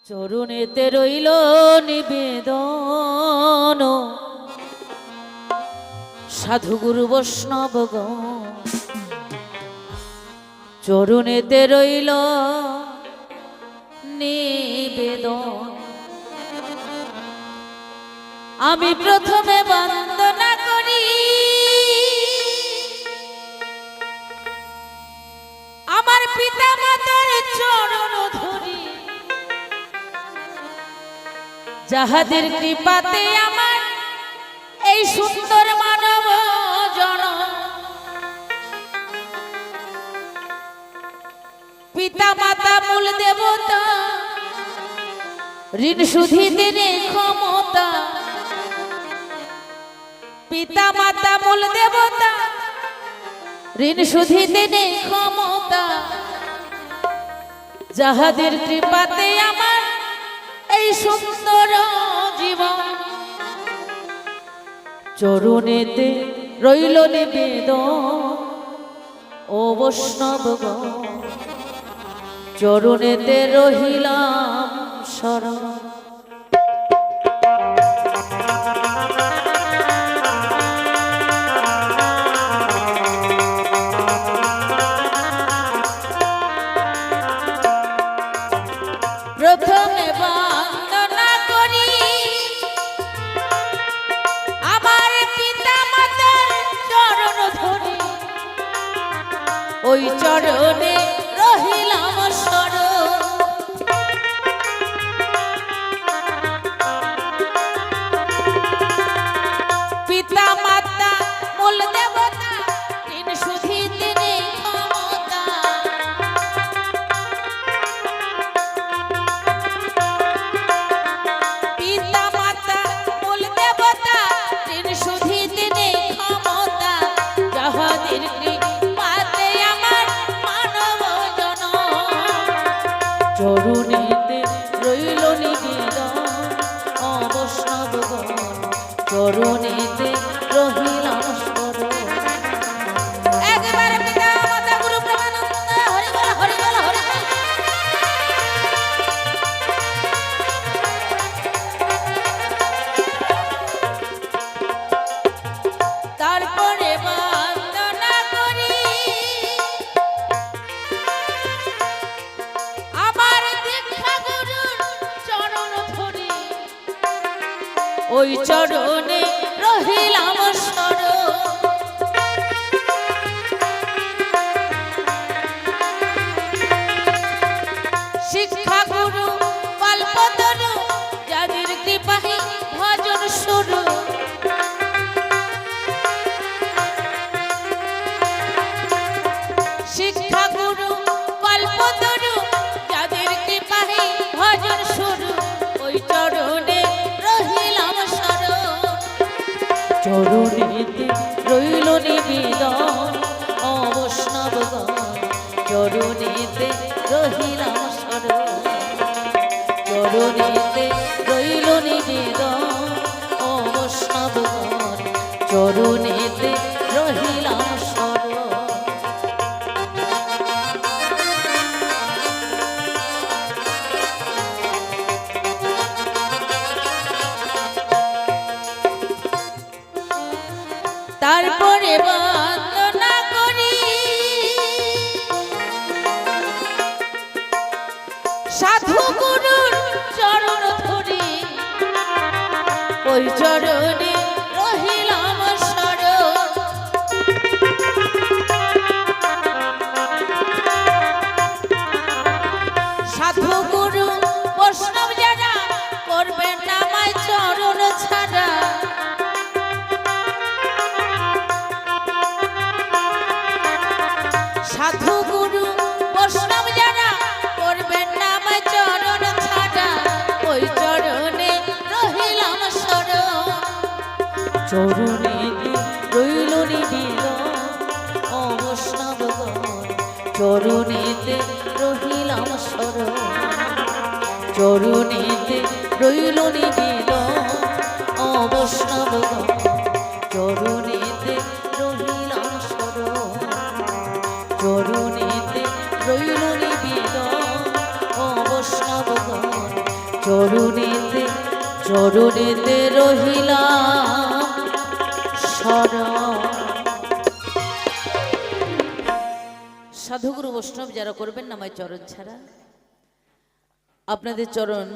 চরণেতে রইল নিবেদন সাধু গুরু বৈষ্ণবগণ চরণেতে রইল নিবেদন। আমি প্রথমে বন্দনা করি আমার পিতা মাতার চরণ ধরি, যাহাদের কৃপাতে আমার এই সুন্দর মানব জনম। পিতা মাতা মূল দেবতা, ঋণ শুধিতে নেই ক্ষমতা। পিতা মাতা মূল দেবতা, ঋণ শুধিতে নেই ক্ষমতা। যাহাদের কৃপাতে আমার এই সুন্দর জীবন, চরণেতে রইল নিবেদন ও বৈষ্ণবগণ, চরণেতে রহিলাম শরণ। প্রথমে বন্দনা করি আমার পিতা মাতার চরণ ধরি, ওই চরণে রহিলাম শরণ। পিতা মাতা মূল দেবতা, ঋণ শুধিতে নেই ক্ষমতা। পিতা মাতা মূল দেবতা, ঋণ শুধিতে নেই ক্ষমতা। যাহাদের কৃপাতে আমার মানব জনম, চরণেতে রইল নিবেদন ও বৈষ্ণবগণ, চরণেতে রহিলাম শরণ। একবার পিতা মাতা গুরু প্রেমানন্দ হরি বল হরি বল হরি বল। তারপরে বন্দনা করি আমার দীক্ষা গুরুর চরণ ধরি, ওই চরণে রহিলাম শরণ। শিক্ষা গুরু কল্পতরু, যাদের কৃপায় ভজন শুরু। শিক্ষা গুরু কল্পতরু, যাদের কৃপায় ভজন শুরু। ওই চরণে রহিলাম শরণ। চরণেতে রইল নিবেদন ও বৈষ্ণবগণ, চরণেতে রহিলাম শরণ। চরণেতে রইল নিবেদন ও বৈষ্ণবগণ, চরণেতে রহিলাম শরণ। তারপরে বন্দনা করি সাধু গুরুর চরণ ধরি, ওই চরণে রহিলাম শরণ। সাধু গুরু বৈষ্ণব যারা করবেন না আমায় চরণ ছাড়া। সাধু গুরু বৈষ্ণব যারা করবেন না আমায় চরণ ছাড়া, ওই চরণে রহিলাম শরণ। চরণেতে রইল নিবেদন ও বৈষ্ণবগণ, চরণেতে রহিলাম শরণ। চরণেতে রইল নিবেদন ও বৈষ্ণবগণ, চরণেতে রহিলাম শরণ। চরণেতে রইল নিবেদন ও বৈষ্ণবগণ, চরণেতে চরণেতে রহিলাম শরণ। সাধুগুরু বৈষ্ণব যারা করবেন না আমায় চরণ ছাড়া, আপনাদের চরণ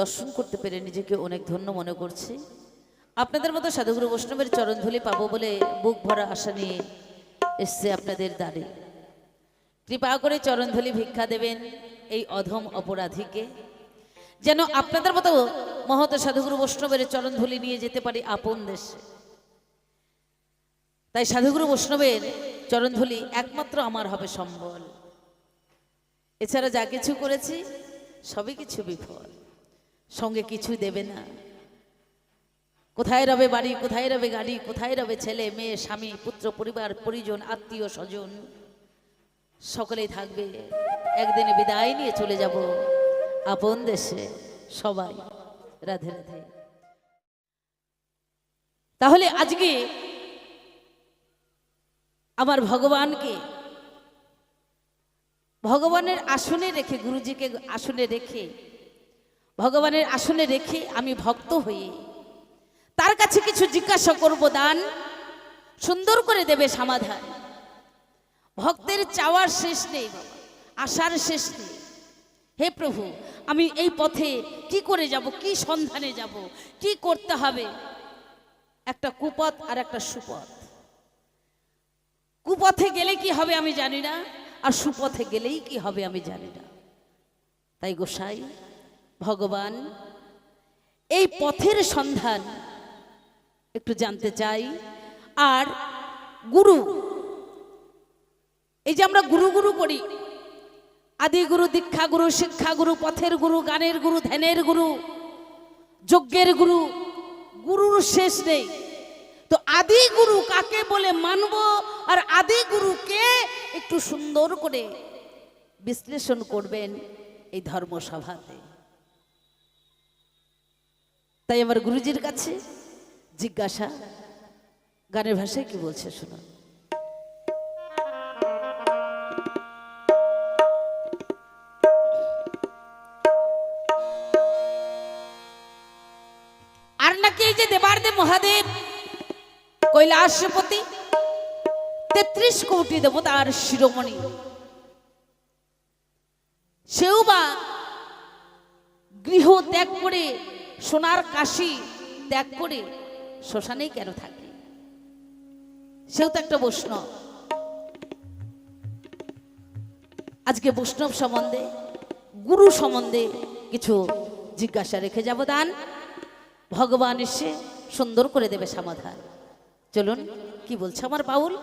দর্শন করতে পেরে নিজেকে অনেক ধন্য মনে করছি। আপনাদের মতো সাধুগুরু বৈষ্ণবের চরণ ধুলি পাবো বলে বুক ভরা আশা নিয়ে এসছে আপনাদের দ্বারে। কৃপা করে চরণ ধুলি ভিক্ষা দেবেন এই অধম অপরাধীকে, যেন আপনাদের মতো মহৎ সাধুগুরু বৈষ্ণবের চরণ ধুলি নিয়ে যেতে পারি আপন দেশে। তাই সাধুগুরু বৈষ্ণবের চরণ ধুলি একমাত্র আমার হবে সম্বল। এছাড়া যা কিছু করেছি সবই কিছু বিফল, সঙ্গে কিছু দেবে না। কোথায় রবে বাড়ি, কোথায় রবে গাড়ি, কোথায় রবে ছেলে মেয়ে স্বামী পুত্র পরিবার পরিজন আত্মীয় স্বজন, সকলেই থাকবে। একদিন বিদায় নিয়ে চলে যাব আপন দেশে সবাই। রাধে রাধে। তাহলে আজকে আমার ভগবানকে ভগবানের আসনে রেখে, গুরুজিকে আসনে রেখে, ভগবানের আসনে রেখে আমি ভক্ত হয়ে তার কাছে কিছু জিজ্ঞাসা করব, দান সুন্দর করে দেবে সমাধান। ভক্তের চাওয়ার শেষ নেই বাবা, আশার শেষ নেই। হে প্রভু, আমি এই পথে কি করে যাব, কি সন্ধানে যাব, কি করতে হবে? একটা কুপথ আর একটা সুপথ। কুপথে গেলে কি হবে আমি জানি না, আর সুপথে গেলেই কি হবে আমি জানি না। তাই গোসাই ভগবান এই পথের সন্ধান একটু জানতে চাই। আর গুরু, এই যে আমরা গুরু গুরু করি, আদি গুরু, দীক্ষা গুরু, শিক্ষা গুরু, পথের গুরু, গানের গুরু, ধ্যানের গুরু, যজ্ঞের গুরু, গুরুর শেষ নেই। তো আদি গুরু কাকে বলে মানব, আর আদি গুরুকে একটু সুন্দর করে বিশ্লেষণ করবেন এই ধর্মসভাতে। তাই আমার গুরুজির কাছে জিজ্ঞাসা, গানের ভাষায় কি বলছে শোনো। আর নাকি এই যে দেবার্দেব মহাদেব কৈলাসপতি ৩৩ কোটি দেবতার শিরোমণি, সেও বা গৃহ ত্যাগ করে, সোনার কাশি ত্যাগ করে শ্মশানেই কেন থাকে? সেও তো একটা বৈষ্ণব। আজকে বৈষ্ণব সম্বন্ধে, গুরু সম্বন্ধে কিছু জিজ্ঞাসা রেখে যাব, দান ভগবান এসে সুন্দর করে দেবে সমাধান। চলুন কি বলছে আমার বাউল।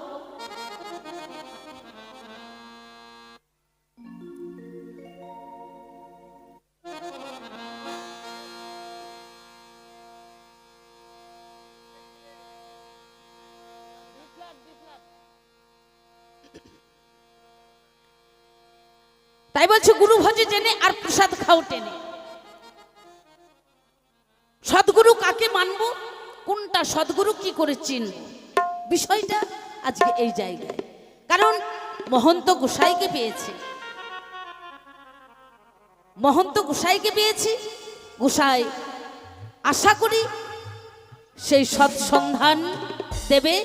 তাই বলছে গুরু ভজে জেনে আর প্রসাদ খাও টেনে। সদ্গুরু কাকে মানবো, কোনটা সদ্গুরু, কি করে চিনব, বিষয়টা আজকে এই জায়গায়। কারণ মহন্ত গোসাইকে পেয়েছি, মহন্ত গোসাইকে পেয়েছি। গোসাই আশা করি সেই সৎ সন্ধান দেবে,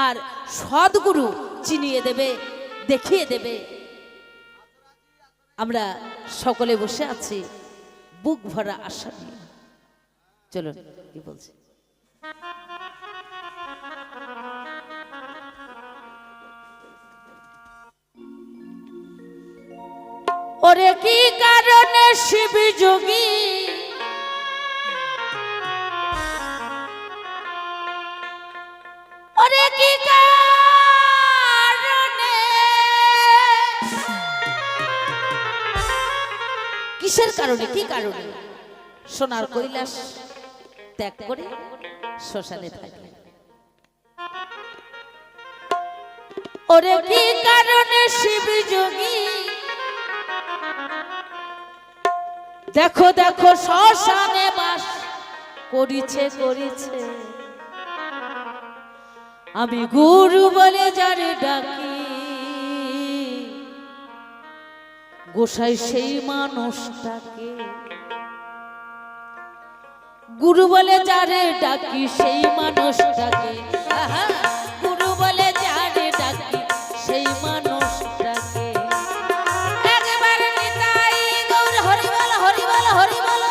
আর সদ্গুরু চিনিয়ে দেবে, দেখিয়ে দেবে। আমরা সকলে বসে আছি বুক ভরা আশা নিয়ে। চলুন কি বলছি। ওরে কি কারণে শিব যোগী ওরে কি কারণে, কিসের কারণে, কি কারণে সোনার কৈলাস ত্যাগ করে শ্মশানে থাকে? ওরে কি কারণে শিব যোগী দেখো দেখো শ্মশানে বাস করিছে করিছে। আমি গুরু বলে যারে ডাকি, গোসাই সেই মানুষটাকে গুরু বলে যারে ডাকি সেই মানুষটাকে, আহা, গুরু বলে যারে ডাকি সেই মানুষটাকে। একবার নিতাই গৌর হরি বল হরি বল হরি বল।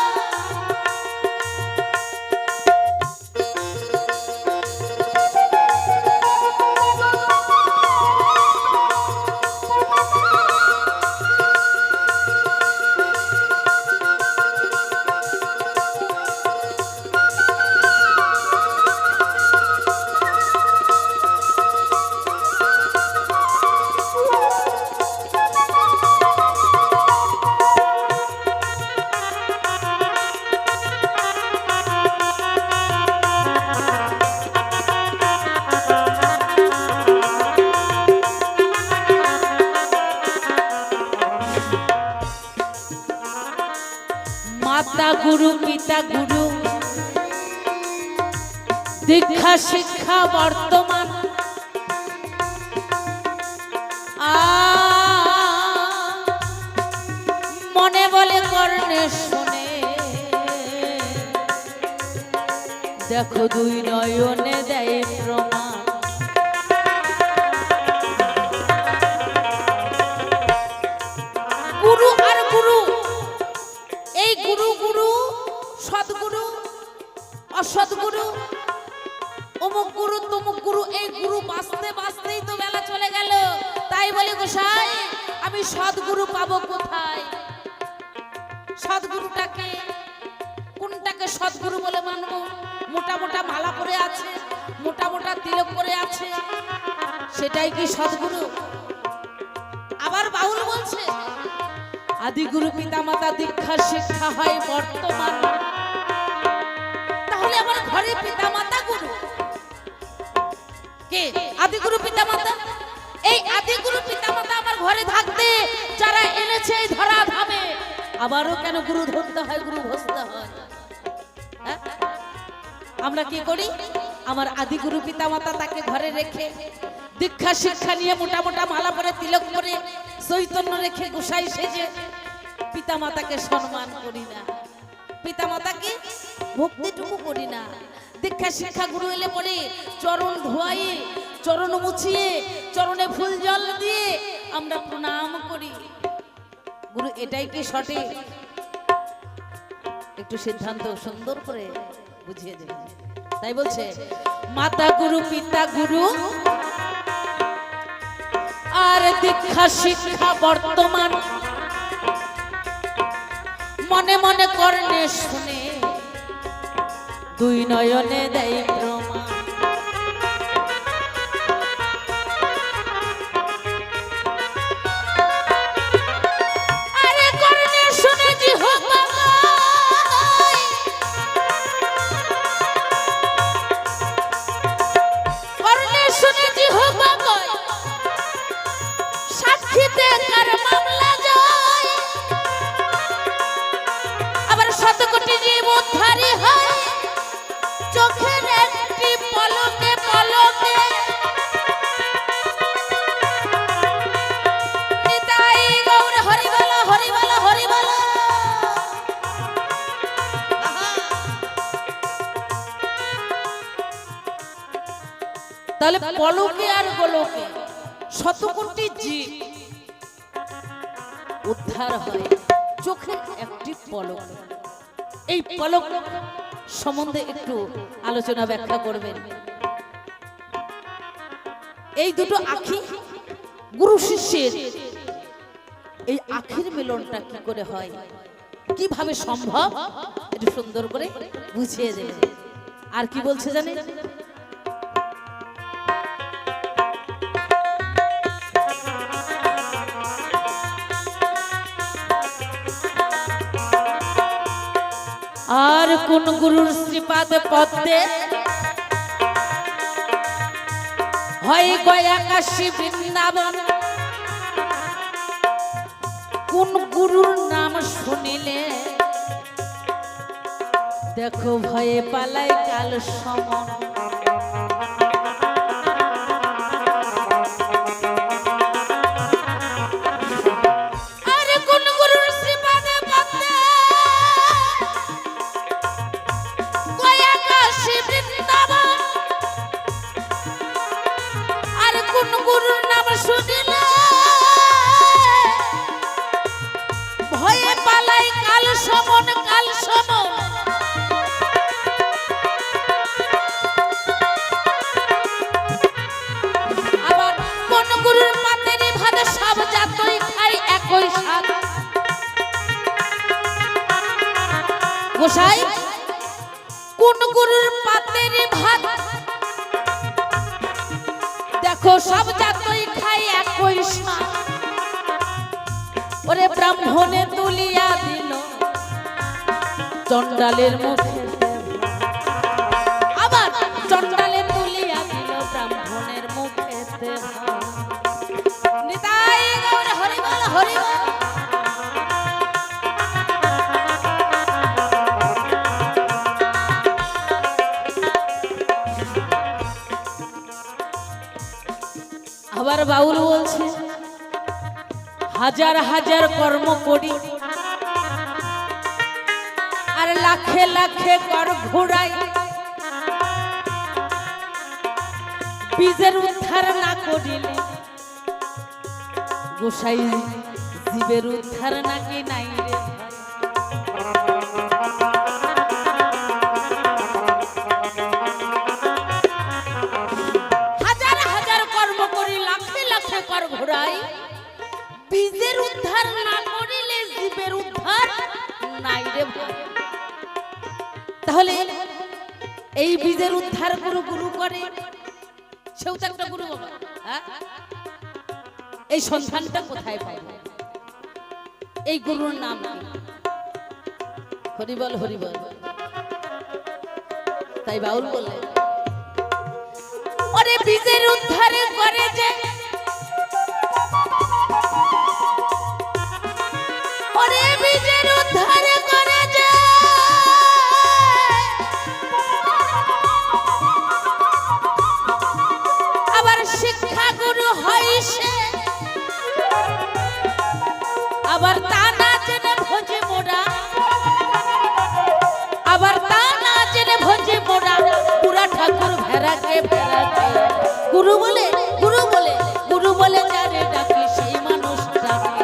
মাতা গুরু পিতা গুরু দীক্ষা শিক্ষা বর্তমান, মনে বলে কর্ণে শুনে, দেখো দুই নয়নে দেয় প্রমাণ। গুরু আর গুরু, এই গুরু গুরু, সদ্গুরু অসৎগুরু, অমুক গুরু তমুক গুরু, এই গুরু বাঁচতে বাঁচতেই তো বেলা চলে গেল। তাই বলে গোসাই আমি সদ্গুরু পাবো কোথায়? সদ্গুরুটাকে কোনটাকে সদ্গুরু বলে মানবো? মোটা মোটা মালা পরে আছে, মোটা মোটা তিলক পরে আছে, সেটাই কি সদ্গুরু? আবার বাউল বলছে আদি গুরু পিতা মাতা দীক্ষা শিক্ষা হয় বর্তমান। তাহলে আমার ঘরে পিতা মাতা গুরু কে? আদি গুরু পিতা মাতা। এই আদি গুরু পিতা মাতা আমার ঘরে থাকতে যারা এনেছে এই ধরা ধামে, আবারও কেন গুরু ধরতে হয়, গুরু ভজতে হয়? আমরা কি করি? আমার আদি গুরু পিতা মাতা তাকে ঘরে রেখে দীক্ষা শিক্ষা নিয়ে মোটা মোটা মালা পরে তিলক পরে চৈতন্য রেখে গোসাই সেজে পিতা মাতাকে সম্মান করি না, পিতা মাতাকে ভক্তিটুকু করি না। দীক্ষা শিক্ষা গুরু এলে পরে চরণ ধোয়াইয়ে, চরণ মুছিয়ে, চরণে ফুল জল দিয়ে আমরা প্রণাম করি। গুরু এটাই কি সঠিক? একটু সিদ্ধান্ত সুন্দর করে বুঝিয়ে দেবে। তাই বলছে মাতা গুরু পিতা গুরু আর দীক্ষা শিক্ষা বর্তমান, মনে মনে কর্ণে শুনে দুই নয়নে দেয় প্রমাণ। আরে কর্ণে শুনে জিহ্বা গায়, কর্ণে শুনে জিহ্বা গায়, সাক্ষীতে কার মামলা যায়, আবার শতকোটি জীব উদ্ধারী হয় চোখের একটি পলকে পলকে। নিতাই গৌর হরি বল হরি বল হরি বল। তাহলে পলকে আর গোলকে শতকোটি জীব উদ্ধার হয় চোখের একটি পলক। এই পলক সম্বন্ধে একটু আলোচনা ব্যাখ্যা করবেন। এই দুটো আঁখি গুরু শিষ্যের, এই আঁখির মিলনটা কি করে হয়, কিভাবে সম্ভব, একটু সুন্দর করে বুঝিয়ে দেবেন। আর কি বলছে জানেন? আর কোন গুরুর শ্রীপাদ পদ্মে হয় গয়া কাশী বৃন্দাবন, কোন গুরুর নাম শুনিলে দেখো ভয়ে পালায় কাল সমন। গোসাই কোন গুরুর পাতের ভাত দেখো সব জাতই খায় একই স্বাদ ওরে ব্রাহ্মণে তুলিয়া দিল চণ্ডালের মুখে আবার চণ্ডালে তুলিয়া দিল ব্রাহ্মণের মুখে নিতাই গৌর হরি বল হরি বল আবার বাউল বলছে হাজার হাজার কর্ম করি আর লাখে লাখে কর ঘোড়াই বীজের উদ্ধার না করিলে গোসাই জীবের উদ্ধার নাকি নাই রে হাজার হাজার কর্ম করি লাখে লাখে কর ঘোড়াই বীজের উদ্ধার না করিলে জীবের উদ্ধার নাই রে ভাই তাহলে এই বীজের উদ্ধার গুরু গুরু করে সেও তো একটা গুরু বাবা এই সন্ধানটা কোথায় পাবে এই গুরুর নাম কি হরি বল হরি বল তাই বাউল বললেন ওরে বীজের উদ্ধার করে যে ওরে বীজের উদ্ধার করে যে আবার শিক্ষা গুরু হয় সে আবার তা না জেনে ভোজে মোরা আবার তা না জেনে ভোজে মোরা পুরা ঠাকুর ভেড়াকে ভেড়াকে গুরু বলে গুরু বলে গুরু বলে যারে ডাকি সেই মানুষ ডাকে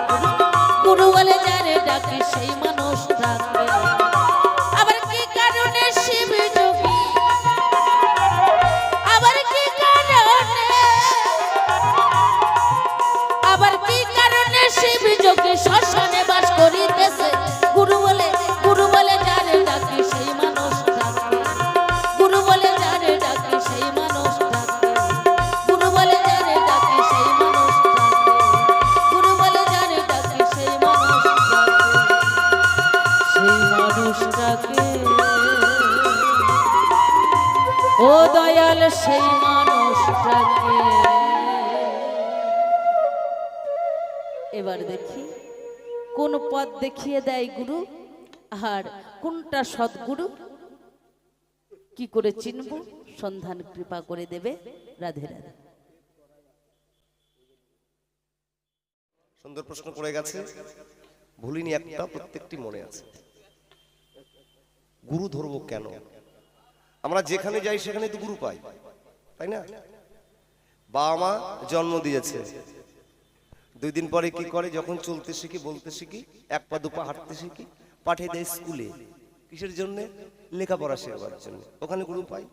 গুরু বলে যারে ডাকি সেই মানুষ ডাকে আবার কি কারণে শিব যোগী আবার কি কারণে আবার কি কারণে শিব যোগী শ্মশানে বাস করিতেছে গুরু বলে যারে ডাকি সেই মানুষ ডাকে গুরু বলে যারে ডাকি সেই মানুষ ডাকে গুরু বলে যারে ডাকি সেই মানুষ ডাকে গুরু বলে যারে ডাকি সেই মানুষ ডাকে ও দয়াল সেই মানুষটাকে এবার দেখি কোন পথ দেখিয়ে দেয় গুরু আর কোনটা সদ্গুরু কি করে চিনব সন্ধান কৃপা করে দেবে রাধে রাধে সুন্দর প্রশ্ন করে গেছে ভুলিনি একটা প্রত্যেকটি মনে আছে গুরু ধরবো কেন আমরা যেখানে যাই সেখানে তো গুরু পাই তাই না বাবা মা জন্ম দিয়েছে 2 দিন পরে কি করে যখন চলতে শিখি বলতে শিখি এক পা দুপা হাঁটতে শিখি পাঠিয়ে দেয় স্কুলে কিসের জন্য লেখাপড়া শেখাবার জন্য ওখানে গুরু পাই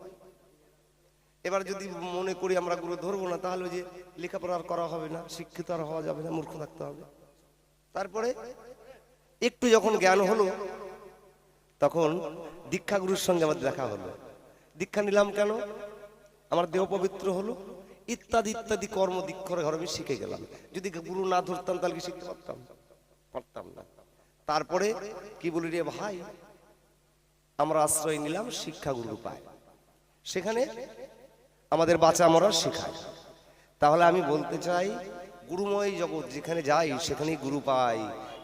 এবার যদি মনে করি আমরা গুরু ধরবো না তাহলে যে লেখাপড়া আর করা হবে না শিক্ষিত আর হওয়া যাবে না মূর্খ থাকতে হবে তারপরে একটু যখন জ্ঞান হলো তখন দীক্ষা গুরুর সঙ্গে আমাদের দেখা হলো দীক্ষা নিলাম কেন আমার দেহ পবিত্র হলো ইত্যাদি ইত্যাদি কর্ম দীক্ষার ঘরে আমি শিখে গেলাম যদি গুরু না ধরতাম তাহলে কি শিখতে পারতাম না তারপরে কি বলি রে ভাই আমরা আশ্রয় নিলাম শিক্ষা গুরু পায় সেখানে আমাদের বাঁচা মরা শেখায় তাহলে আমি বলতে চাই গুরুময় জগৎ যেখানে যাই সেখানেই গুরু পাই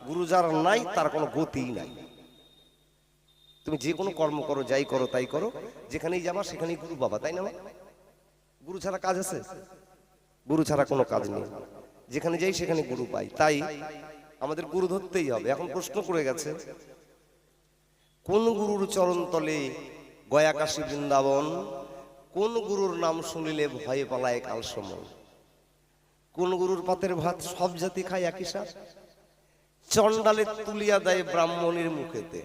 গুরু যার নাই তার কোনো গতিই নাই তুমি যে কোনো কর্ম করো যাই করো তাই করো যেখানেই যাবা সেখানেই গুরু পাবা তাই না গুরু ছাড়া কাজ আছে গুরু ছাড়া কোনো কাজ নেই যেখানে যাই সেখানে গুরু পাই তাই আমাদের গুরু ধরতেই হবে এখন প্রশ্ন করে গেছে কোন গুরুর চরণ তলে গয়া কাশী বৃন্দাবন কোন গুরুর নাম শুনিলে ভয়ে পালায় কাল সময় কোন গুরুর পাতের ভাত সব জাতি খায় একই সাথ চণ্ডালে তুলিয়া দেয় ব্রাহ্মণের মুখেতে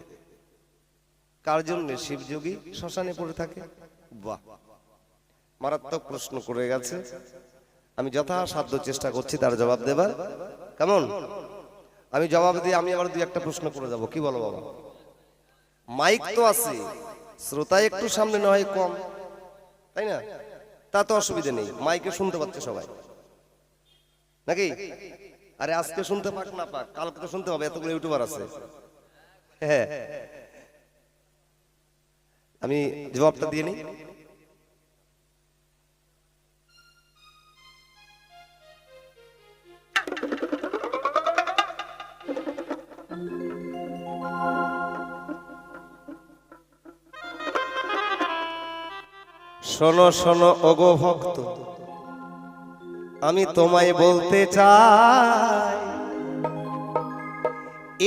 কার জন্য শিবযোগী শ্মশানে পড়ে থাকে বাহ মারাত্মক প্রশ্ন করে গেছে আমি যথাসাধ্য চেষ্টা করছি তার জবাব দেবার কেমন আমি জবাব দিয়ে আমি আবার 2-1টা প্রশ্ন করে যাব কি বলো বাবা মাইক তো আছে, শ্রোতা একটু সামনে না হয় কম, তাই না? তা তো অসুবিধা নেই, মাইকে শুনতে পাচ্ছে সবাই নাকি? আরে আজকে শুনতে পাক না পাক, কালকে তো শুনতে হবে, এতগুলো ইউটিউবার আছে। হ্যাঁ, আমি জবাবটা দিয়ে নিই। শোনো শোনো ওগো ভক্ত, আমি তোমায় বলতে চাই,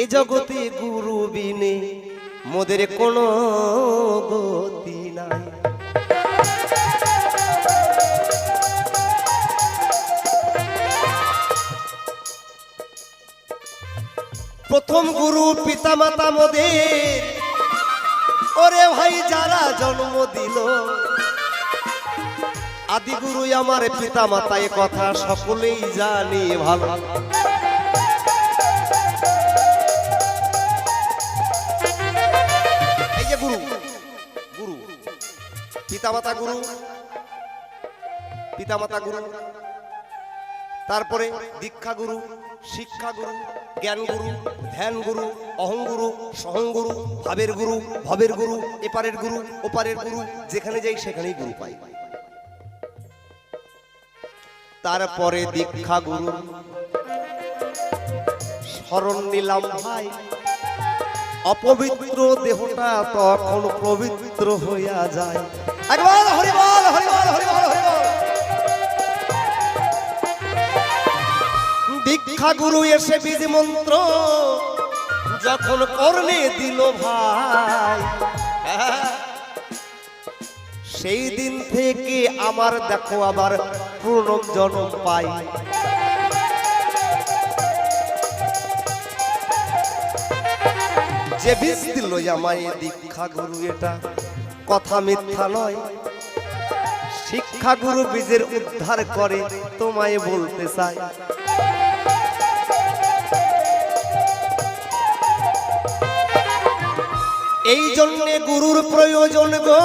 এ জগতে গুরু বিনে মোদের কোনো গতি নাই। প্রথম গুরু পিতা মাতা মোদের, ওরে ভাই যারা জন্ম দিল, আদি গুরু আমার পিতা মাতা, এ কথা সকলেই জানি ভালো। এই যে গুরু, গুরু পিতা মাতা গুরু, পিতা মাতা গুরু, তারপরে দীক্ষা গুরু, শিক্ষা গুরু, জ্ঞান গুরু, ধ্যান গুরু, অহংগুরু, সহংগুরু, ভাবের গুরু, ভবের গুরু, এপারের গুরু, ওপারের গুরু, যেখানে যাই সেখানেই গুরু পাই। তারপরে দীক্ষা গুরু শরণ নিলাম ভাই, অপবিত্র দেহটা তখন পবিত্র হইয়া যায়। একবার হরি বল, হরি বল, হরি বল, হরি বল। দীক্ষা গুরু এসে বীজ মন্ত্র যখন কর্ণে দিল ভাই, সেই দিন থেকে আমার দেখো আবার পুনর্জন্ম পাই। যে বীজ দিল আমায় দীক্ষা গুরু, এটা কথা মিথ্যা নয়। শিক্ষা গুরু বীজের উদ্ধার করে, তোমায় বলতে চাই। এই জন্যে গুরুর প্রয়োজন গো,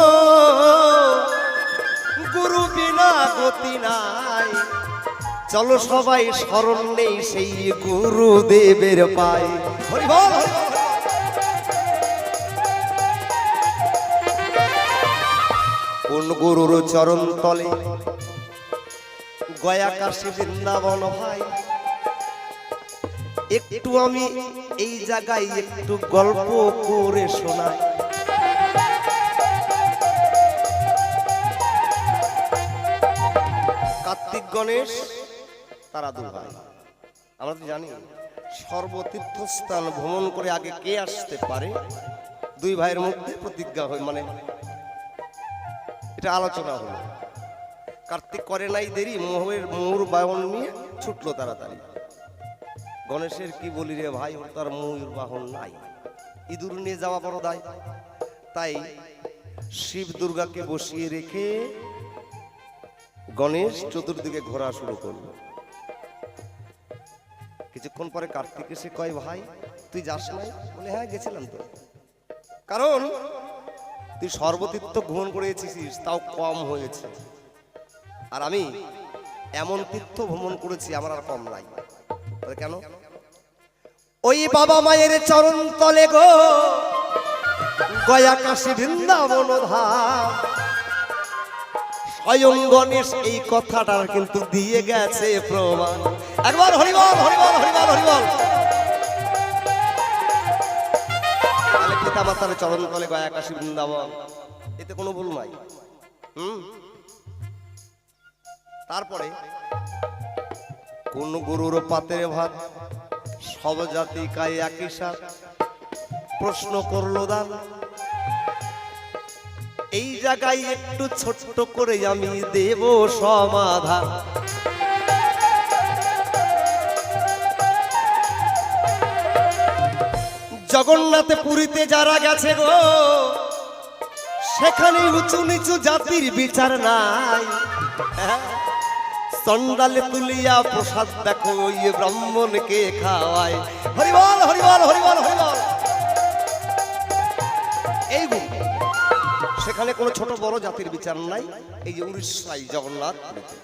গুরু বিনা গতি নাই। চলো সবাই শরণ নেই সেই গুরুদেবের পাই। হরি বল, হরি বল। কোন গুরুর চরণ তলে গয়া কাশী বৃন্দাবন ভাই, একটু আমি এই জায়গায় একটু গল্প করে শোনাই। কার্তিক গণেশ তারা দু ভাই, আমরা তো জানি সর্বতীর্থস্থান ভ্রমণ করে আগে কে আসতে পারে, দুই ভাইয়ের মধ্যে প্রতিজ্ঞা হয়, মানে এটা আলোচনা হলো। কার্তিক করে নাই দেরি, ময়ূর বাহন নিয়ে ছুটলো তাড়াতাড়ি। গণেশের কি বলি রে ভাই, ওর তার ময়ূর বাহন নাই, ইঁদুর নিয়ে যাওয়া বড় দায়। তাই শিব দুর্গাকে বসিয়ে রেখে গণেশ চতুর্দিকে ঘোরা শুরু করলো। কিছুক্ষণ পরে কার্তিক এসে কয়, ভাই তুই যাস নাই? বলে হ্যাঁ গেছিলাম তো। কারণ তুই সর্বতীর্থ ভ্রমণ করেছিস, তাও কম হয়েছে, আর আমি এমন তীর্থ ভ্রমণ করেছি আমার আর কম নাই। কেন? ওই বাবা মায়ের চরণ তলে গো গয়া কাশী বৃন্দাবন ধাম, স্বয়ং গণেশ এই কথাটার কিন্তু দিয়ে গেছে প্রমাণ। একবার হরি বল, হরি বল, হরি বল, হরি বল। তাহলে পিতা মাতার চরণ তলে গয়া কাশী বৃন্দাবন, এতে কোনো ভুল নাই। তারপরে কোন গুরুর পাতের ভাত, সব জাতি কায় একই সাথ, প্রশ্ন করলো দান। এই জায়গায় একটু ছোট্ট করে আমি দেব সমাধান। জগন্নাথ পুরীতে যারা গেছে গো, সেখানে উঁচু নিচু জাতির বিচার নাই। চন্ডালে তুলিয়া প্রসাদ দেখো ওই ব্রাহ্মণকে খাওয়ায়। হরি বল, হরি বল, হরি বল, হরি বল। সেখানে কোনো ছোট বড় জাতির বিচার নাই। এই যে উড়িষ্যায় জগন্নাথ পুরীতে।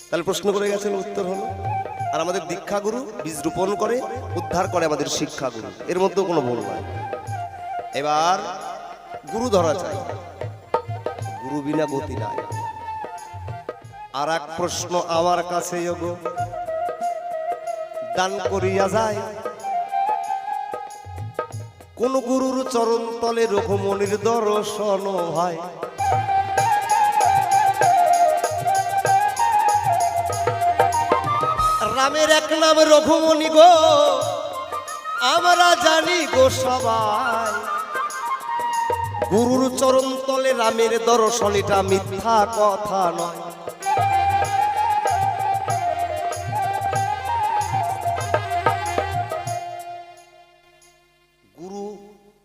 তাহলে প্রশ্ন করে গেছেন, উত্তর হলো। আর আমাদের দীক্ষাগুরু বীজ রোপণ করে, উদ্ধার করে আমাদের শিক্ষাগুরু, এর মধ্যেও কোনো ভুল নাই। এবার গুরু ধরা চাই, গুরু বিনা গতি নাই। আর এক প্রশ্ন আমার কাছে যোগো দান করিয়া যায়, কোন গুরুর চরণ তলে রঘুমনির দর্শন হয়। রামের এক নাম রঘুমনি গো, আমরা জানি গো সবাই। গুরুর চরণ তলে রামের দর্শন, এটা মিথ্যা কথা নয়। গুরু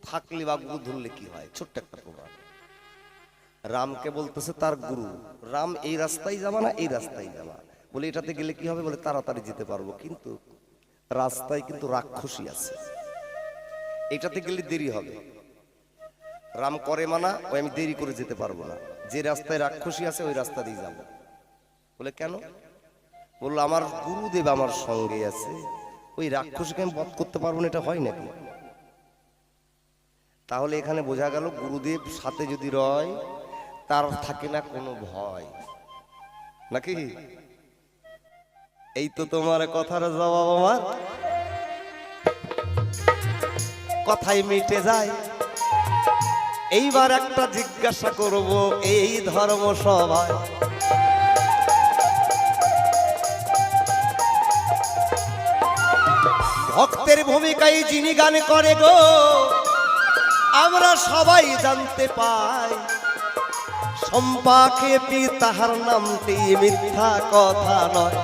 থাকলে বা গুরু ধরলে কি হয়? ছোট্ট একটা প্রমাণ। রামকে বলতেছে তার গুরু, রাম এই রাস্তায় যাবা না এই রাস্তায় যাবা, বলে এটাতে গেলে কি হবে? বলে তাড়াতাড়ি যেতে পারবো, কিন্তু রাস্তায় কিন্তু রাক্ষসী আছে, এটাতে গেলে দেরি হবে। রাম করে মানা, ওই আমি দেরি করে যেতে পারবো না, যে রাস্তায় রাক্ষসী আছে ওই রাস্তা দিয়ে যাবো। বলে কেন? বললো আমার গুরুদেব আমার সঙ্গে আছে, ওই রাক্ষসীকে আমি বধ করতে পারবো না, এটা হয় নাকি? তাহলে এখানে বোঝা গেল গুরুদেব সাথে যদি রয় তার থাকে না কোনো ভয়, নাকি? এই তো তোমার কথার জবাব আমার কথাই মিটে যায়। এইবার একটা জিজ্ঞাসা করব এই ধর্ম সভায়, ভক্তের ভূমিকায় যিনি গান করে গো, আমরা সবাই জানতে পাই, সম্পাকে তাহার নামটি মিথ্যা কথা নয়।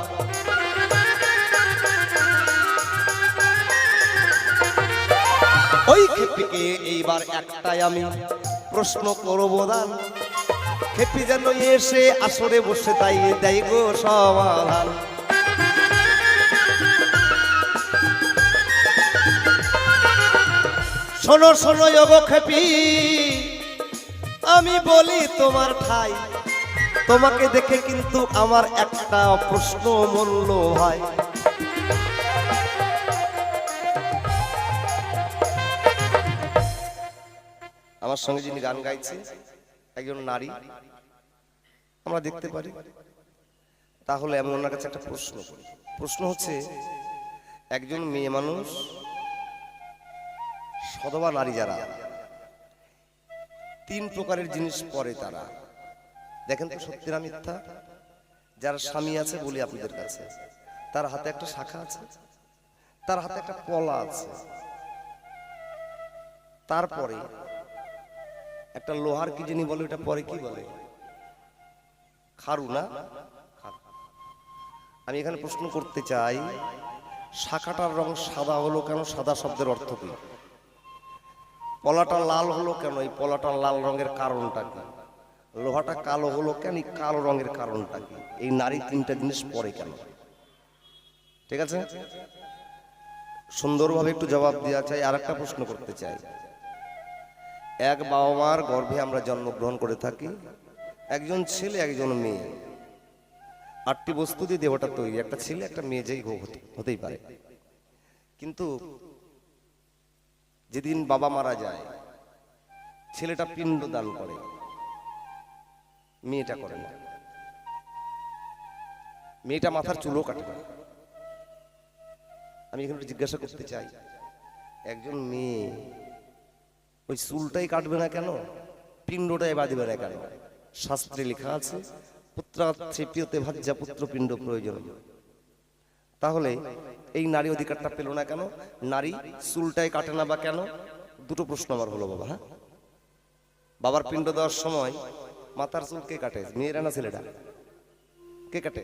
ওই খেপিকে এইবার একটাই আমি প্রশ্ন করব দান, খেপি যেন এসে আসরে বসে তাই দেয় গো সমাধান। শোনো শোনো গো খেপি, আমি বলি তোমার ঠাই, তোমাকে দেখে কিন্তু আমার একটা প্রশ্ন মূল্য হয়। আমার সঙ্গে যিনি গান গাইছে একজন নারী, আমরা দেখতে পারি। তাহলে আমি ওনার কাছে একটা প্রশ্ন করি। প্রশ্ন হচ্ছে, একজন মেয়ে মানুষ, সধবা নারী যারা, তিন প্রকারের জিনিস পরে তারা, দেখেন তো সত্যি না মিথ্যা? যার স্বামী আছে বলি আপনাদের কাছে, তার হাতে একটা শাখা আছে, তার হাতে একটা পলা আছে, তারপরে একটা লোহার কি যিনি বলে, ওটা পরে কি বলে? খারু না? আমি এখানে প্রশ্ন করতে চাই, শাখাটার রং সাদা হলো কেন? সাদা শব্দের অর্থ কি? পলাটা লাল হলো কেন? এই পলাটা লাল রঙের কারণটা কি? লোহাটা কালো হলো কেন? এই কালো রঙের কারণটা কি? এই নারী তিনটা জিনিস পরে কেন? ঠিক আছে, সুন্দরভাবে একটু জবাব দেওয়া চাই। আর একটা প্রশ্ন করতে চাই, এক বাবা মার গর্ভে আমরা জন্মগ্রহণ করে থাকি, একজন ছেলে একজন মেয়ে, 8টি বস্তু দিয়ে দেহটা তৈরি, একটা ছেলে একটা মেয়ে যেই হতেই পারে। কিন্তু যেদিন বাবা মারা যায়, ছেলেটা পিণ্ড দান করে, মেয়েটা করে না। মেয়েটা মাথার চুলও কাটে না। আমি এখানে জিজ্ঞাসা করতে চাই, একজন মেয়ে ওই চুলটাই কাটবে না কেন? পিণ্ডটাই বাঁধবে না কেন? শাস্ত্রে লেখা আছে, পুত্রাচ্ছে প্রিয়তে ভাজ্যা পুত্র পিণ্ড প্রয়োজন। তাহলে এই নারী অধিকারটা পেল না কেন? নারী চুলটাই কাটে না বা কেন? দুটো প্রশ্ন আমার হলো বাবা। হ্যাঁ, বাবার পিণ্ড দেওয়ার সময় মাথার চুল কে কাটে? মেয়েরা না ছেলেটা? কে কাটে?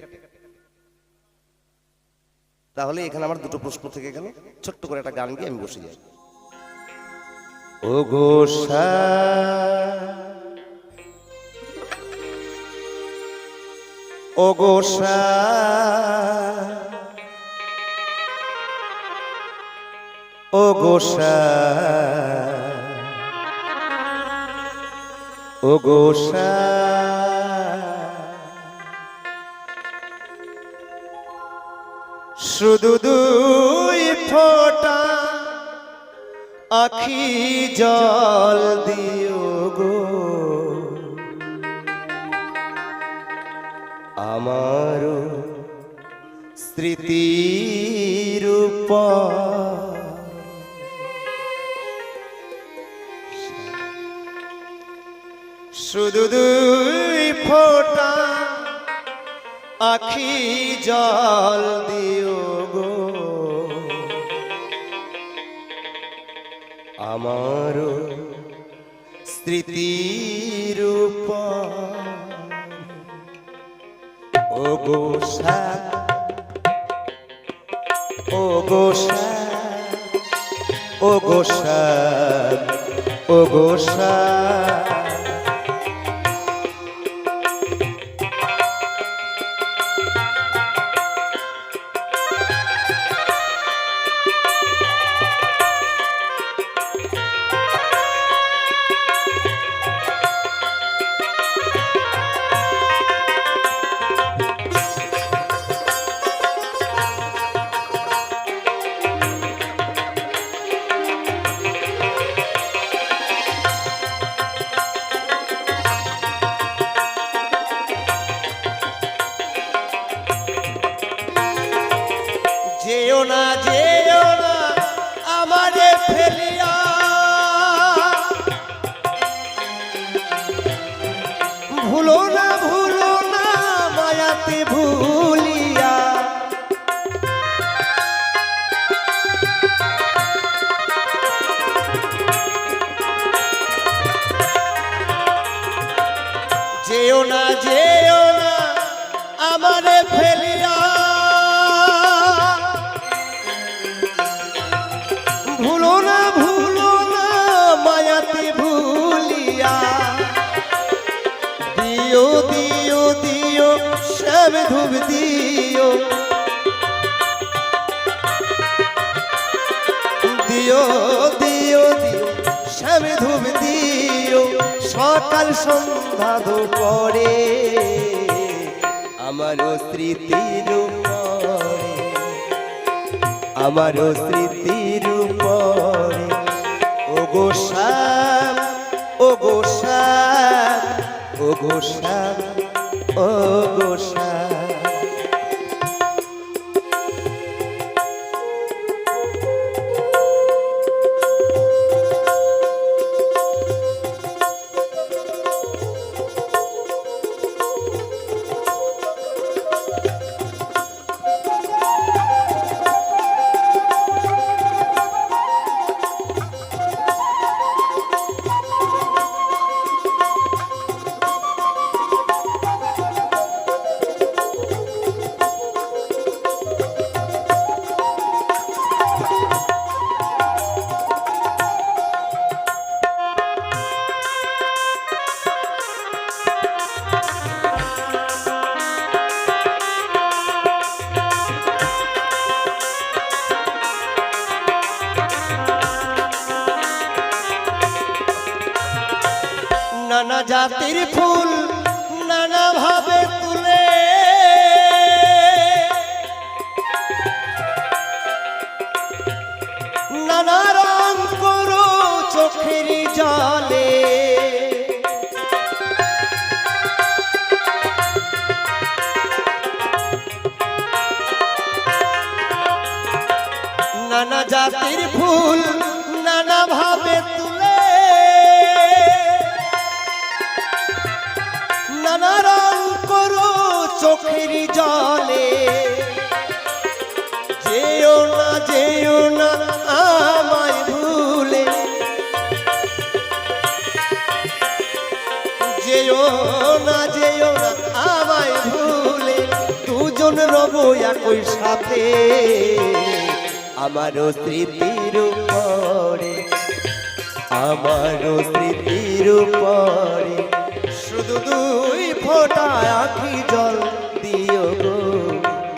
তাহলে এখানে আমার দুটো প্রশ্ন থেকে গেল। ছোট্ট করে একটা গান গিয়ে আমি বসে যাই। ও গোসা ও গোসা ও গোসা ও গোসা শুধু দুই ফোঁটা আখি জল দিও গো আমার স্মৃতির উপর শুধু দুই ফোঁটা আখি জল দিও গো আমার স্মৃতির উপর ও গোসা ও গোসা ও গোসা ও গোসা যেও না আমারে ফেলিয়া ভুলো না মায়াতে ভুলিয়া যেও না আমারে ফেলিয়া ভুলো না মায়াতে ভুলিয়া দিও শ্যাম ধূপ দিও শ্যাম ধূপ দিও সকাল সন্ধ্যা দুপুরে আমার স্মৃতির উপরে আমার স্মৃতির উপরে ও গোসা ও গোসা ও গোসা ও গোসা নানা জাতির ফুল নানা ভাবে তুলে নানা রং করো চোখের জলে নানা জাতির ফুল নানা ভাবে তুলে নানা রং করো চোখের জলে যেও না আমায় ভুলে যেও না আমায় ভুলে দুজন রব একই সাথে আমার স্মৃতির উপরে আমার স্মৃতির উপরে শুধু দুই ফোঁটা আখি জল দিও গো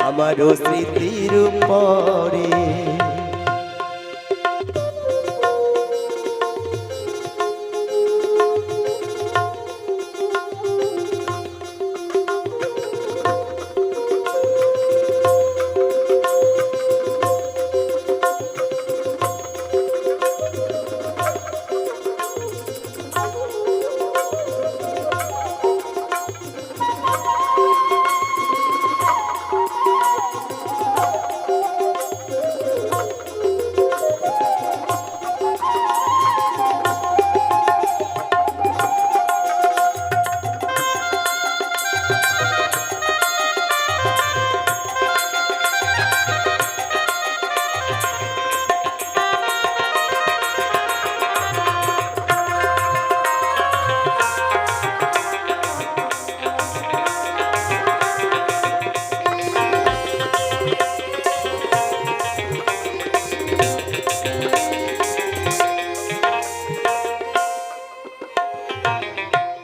আমার স্মৃতির উপরে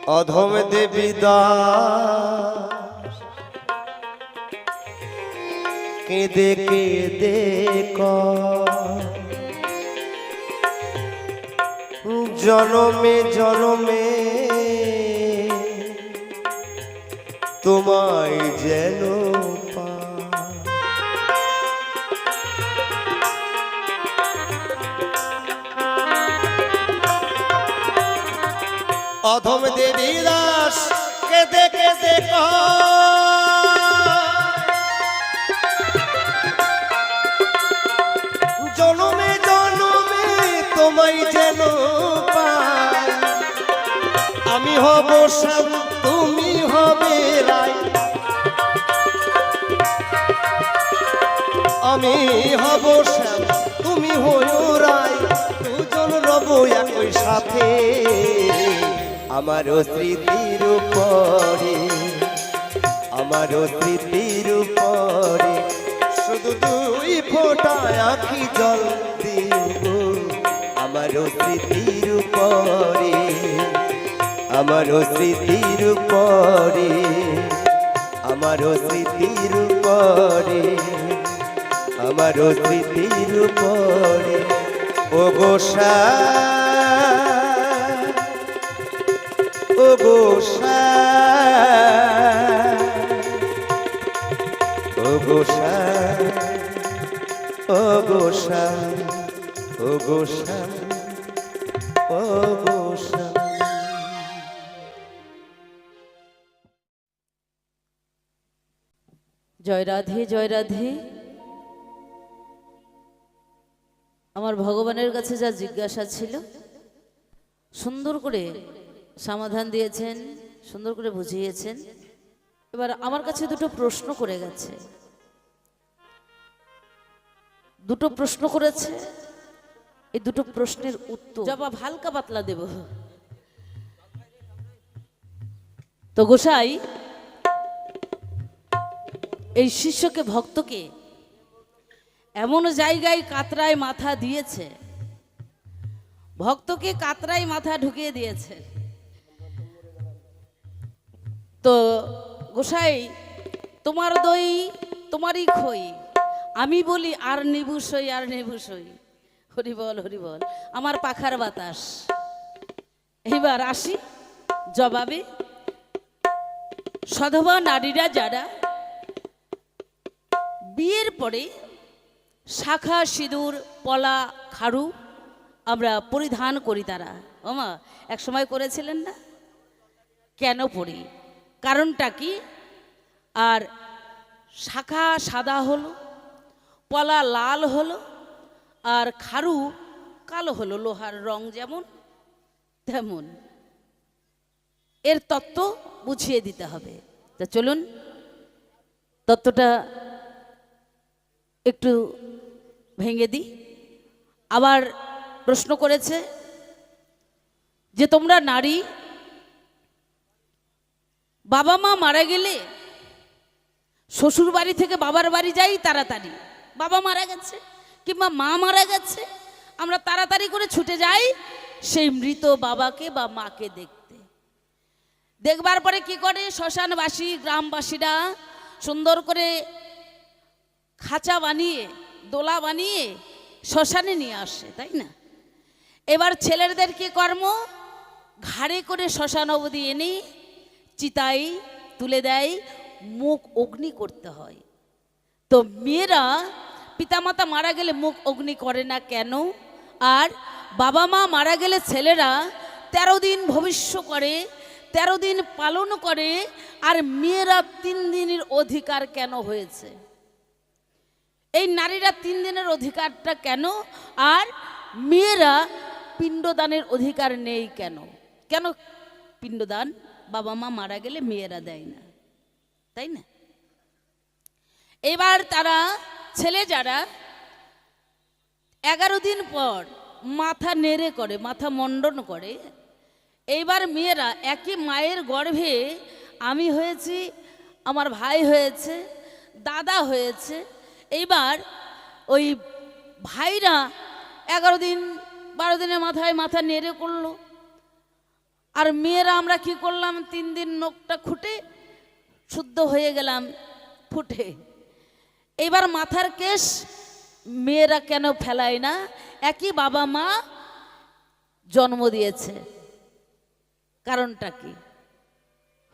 অধম দেবী দাস কেঁদে কেঁদে জনমে জনমে তোমায় যেন অধম দেবী দাস কেঁদে কেঁদে জনমে জনমে তোমায় যেন পাই আমি হব শ্যাম তুমি হবে রায় আমি হব শ্যাম তুমি হইও রায় দুজন রব একই সাথে আমার স্মৃতির উপরে আমার স্মৃতির উপরে শুধু দুই ফোঁটা আখি জল দিব আমার স্মৃতির উপরে আমার স্মৃতির উপরে আমার স্মৃতির উপরে আমার স্মৃতির উপরে ও গোসা ও গোসা ও গোসা ও গোসা ও গোসা ও গোসা। জয় রাধে জয় রাধে। আমার ভগবানের কাছে যা জিজ্ঞাসা ছিল সুন্দর করে সমাধান দিয়েছেন, সুন্দর করে বুঝিয়েছেন। এবার আমার কাছে দুটো প্রশ্ন করে গেছে, দুটো প্রশ্ন করেছে। এই দুটো প্রশ্নের উত্তর জবাব হালকা পাতলা দেব। তো গোসাই এই শিষ্যকে ভক্তকে এমন জায়গায় কাতরায় মাথা দিয়েছে, ভক্তকে কাতরায় মাথা ঢুকিয়ে দিয়েছে। তো গোসাই তোমার দই তোমারই খই, আমি বলি আর নিবুসই আর নিবুসই। হরিবল হরিবল আমার পাখার বাতাস। এইবার আসি জবাবে। সধবা নারীরা যারা বিয়ের পরে শাখা সিঁদুর পলা খাড়ু আমরা পরিধান করি, তারা ওমা এক সময় করেছিলেন না? কেন পরি, কারণটা কি? আর শাখা সাদা হলো, পলা লাল হলো, আর খাড়ু কালো হলো, লোহার রং যেমন তেমন। এর তত্ত্ব বুঝিয়ে দিতে হবে। তা চলুন তত্ত্বটা একটু ভেঙে দিই। আবার প্রশ্ন করেছে যে তোমরা নারী বাবা মা মারা গেলে শ্বশুর বাড়ি থেকে বাবার বাড়ি যাই তাড়াতাড়ি। বাবা মারা গেছে কিংবা মা মারা গেছে, আমরা তাড়াতাড়ি করে ছুটে যাই সেই মৃত বাবাকে বা মাকে দেখতে। দেখবার পরে কি করে? শ্মশানবাসী গ্রামবাসীরা সুন্দর করে খাঁচা বানিয়ে দোলা বানিয়ে শ্মশানে নিয়ে আসে, তাই না? এবার ছেলেদের কি কর্ম? ঘাড়ে করে শ্মশান অবধি এনে চিতাই তুলে দেয়, মুখ অগ্নি করতে হয়। তো মেয়েরা পিতামাতা মারা গেলে মুখ অগ্নি করে না কেন? আর বাবা মা মারা গেলে ছেলেরা 13 দিন ভবিষ্য করে, 13 দিন পালন করে, আর মেয়েরা 3 দিনের অধিকার কেন হয়েছে? এই নারীরা 3 দিনের অধিকারটা কেন, আর মেয়েরা পিণ্ডদানের অধিকার নেই কেন? কেন পিণ্ডদান বাবা মা মারা গেলে মেয়েরা দেয় না, তাই না? এবার তারা ছেলে যারা 11 দিন পর মাথা নেড়ে করে, মাথা মণ্ডন করে। এইবার মেয়েরা একই মায়ের গর্ভে, আমি হয়েছি, আমার ভাই হয়েছে, দাদা হয়েছে। এইবার ওই ভাইরা 11 দিন 12 দিনের মাথায় মাথা নেড়ে করলো, আর মেয়েরা আমরা কি করলাম, 3 দিন নখটা খুঁটে শুদ্ধ হয়ে গেলাম ফুটে। এবার মাথার কেশ মেয়েরা কেন ফেলায় না? একই বাবা মা জন্ম দিয়েছে, কারণটা কি?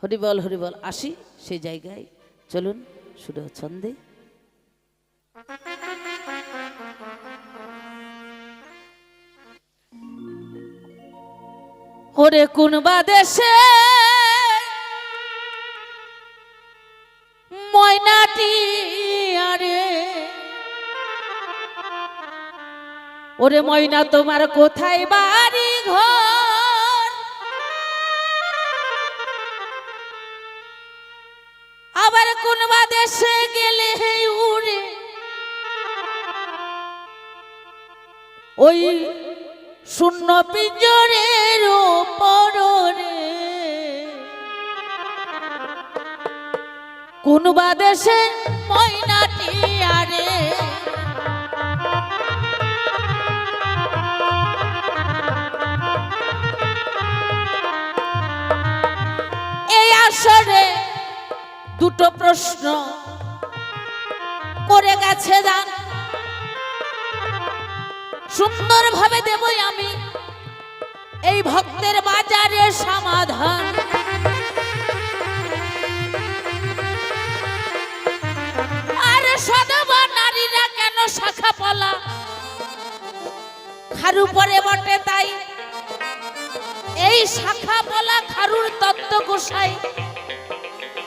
হরিবল হরিবল, আসি সেই জায়গায়, চলুন সুরে ছন্দে। ওরে কোন বা দেশে ময়নাটি আরে, ওরে ময়না তোমার কোথায় বাড়ি ঘর? আবার কোন বা দেশে গেলে উড়ে ওই শূন্য পিঞ্জরের পরে, কোন বা দেশে ময়নাটি আরে, এই আসরে দুটো প্রশ্ন করে গেছে দান, সুন্দরভাবে দেবই আমি এই ভক্তের বাজারে সমাধান। আর সদবা নারীরা কেন শাখা পলা খারু পরে বটে তাই, এই শাখা পলা খারুর তত্ত্ব গোসাই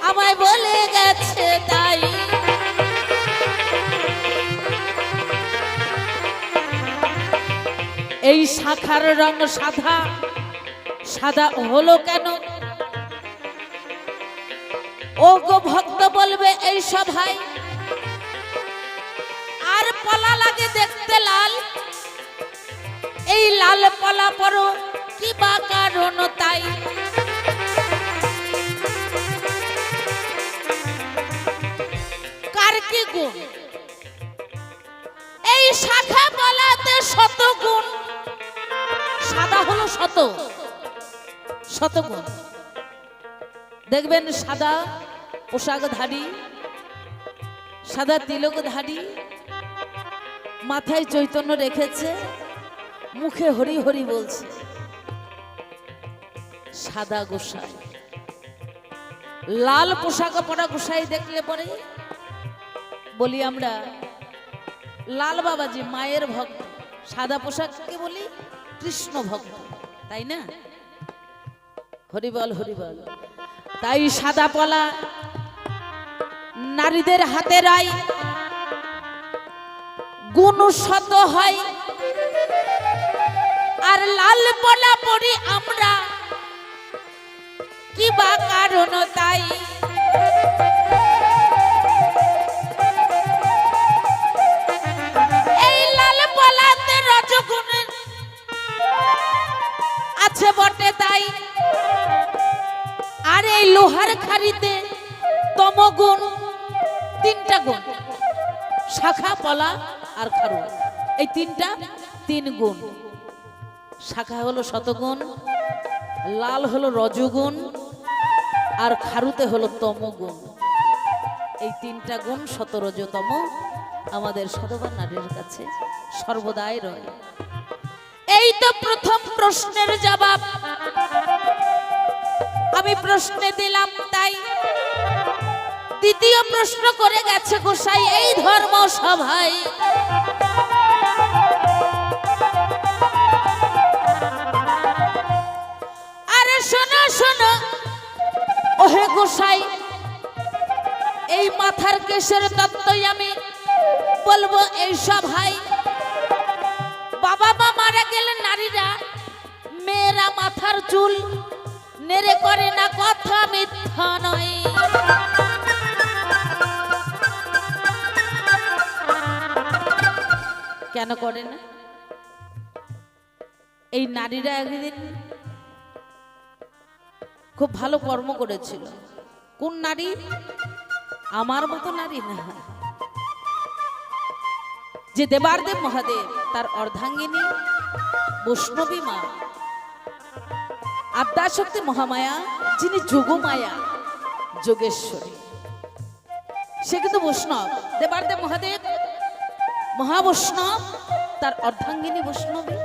আমায় বলে গেছে তাই। এই শাখার রং সাদা, সাদা হলো কেন? ও গো ভক্ত বলবে এই সভায়, আর পলা লাগে দেখতে লাল, এই লাল পলা পরো কি বা কারণ তাই। কার কি গুণ? এই শাখা পলাতে শত গুণ, সাদা হলো শত, শতগুণ। দেখবেন সাদা পোশাকধারী, সাদা তিলকধারী, মাথায় চৈতন্য রেখেছে, মুখে হরি হরি বলছে, সাদা গোসাই। লাল পোশাক পরা গোসাই দেখলে পরে বলি আমরা লাল বাবাজি মায়ের ভক্ত, সাদা পোশাককে বলি কৃষ্ণ ভক্ত, তাই না? হরিবল হরিবল। তাই সাদা পলা নারীদের হাতে রাই, গুণ শত হয়, আর লাল পলা পরি আমরা কি বা কারণ তাই। এই লাল পলাতে রজগুণ আছে বটে তাই, আর এই লোহার খাড়িতে তমগুণ, 3টা গুণ, শাখা পলা আর খারু, এই 3 গুণ। শাখা হলো শতগুণ, লাল হলো রজগুণ, আর খারুতে হলো তমগুণ। এই 3টা গুণ শতরজতম আমাদের সদবা নারীর কাছে সর্বদাই রয়। এই তো প্রথম প্রশ্নের জবাব আমি প্রশ্নে দিলাম তাই। দ্বিতীয় প্রশ্ন করে গেছে গোসাই এই ধর্ম সভায়, আরে শোনো শোনো ওহে গোসাই, এই মাথার কেশের তত্ত্বই আমি বলবো এই সভায়। বাবা মা মারা গেলে নারীরা, মেয়েরা মাথার চুল নেড়ে করে না, কথা মিথ্যা নয়। কেন করে না? এই নারীরা একদিন খুব ভালো কর্ম করেছিল। কোন নারী? আমার মতো নারী না, যে দেবারদেব মহাদেব তার অর্ধাঙ্গিনী বৈষ্ণবী মা আদ্যাশক্তি মহামায়া, যিনি যোগমায়া, যোগেশ্বরী, সে কিন্তু বৈষ্ণব। দেবার্দেব মহাদেব মহাবৈষ্ণব, তার অর্ধাঙ্গিনী বৈষ্ণবী।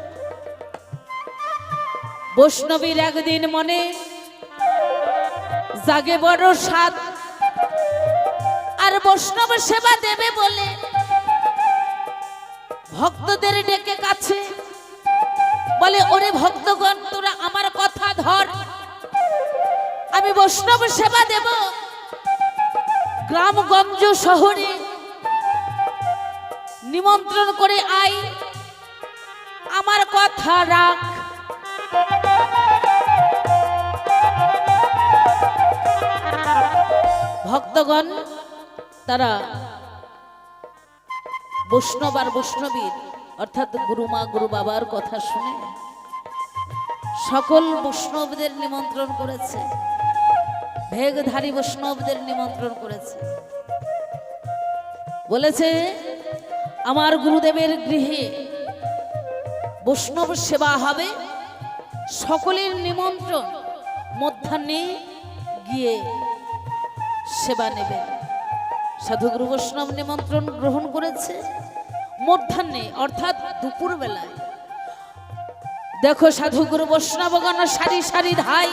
বৈষ্ণবীর একদিন মনে জাগে বড় সাধ, আর বৈষ্ণব সেবা দেবে বলে ভক্তদের ডেকে কাছে বলে, ওরে ভক্তগণ, তোরা আমার কথা ধর, আমি বৈষ্ণব সেবা দেব গ্রামগঞ্জ শহরে, নিমন্ত্রণ করে আই, আমার কথা রাখ। ভক্তগণ তারা বৈষ্ণব আর বৈষ্ণবীর অর্থাৎ গুরুমা গুরু বাবার কথা শুনে সকল বৈষ্ণবদের নিমন্ত্রণ করেছে, ভেগধারী বৈষ্ণবদের নিমন্ত্রণ করেছে। বলেছে, আমার গুরুদেবের গৃহে বৈষ্ণব সেবা হবে, সকলের নিমন্ত্রণ, মধ্যাহ্নে গিয়ে সেবা নেবেন। সাধুগুরু বৈষ্ণব নিমন্ত্রণ গ্রহণ করেছে মধ্যাহ্নে অর্থাৎ দুপুর বেলায়। দেখো সাধুগুরু বৈষ্ণবগণ সারি সারি ধাই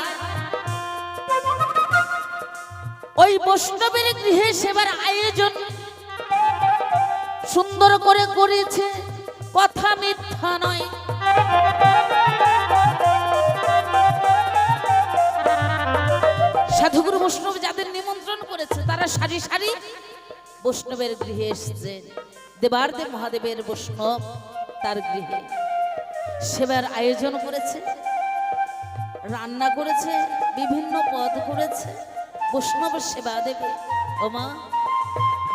ওই বৈষ্ণবের গৃহে সেবার আয়োজন সুন্দর করে করেছে, কথা মিথ্যা নয়। সাধুগুরু বৈষ্ণব যাদের নিমন্ত্রণ করেছে তারা সারি সারি বৈষ্ণবের গৃহে এসেছেন। দেবার্দেব মহাদেবের বৈষ্ণব তার গৃহে সেবার আয়োজন করেছে, রান্না করেছে, বিভিন্ন পদ করেছে, বৈষ্ণব সেবা দেবে। ওমা,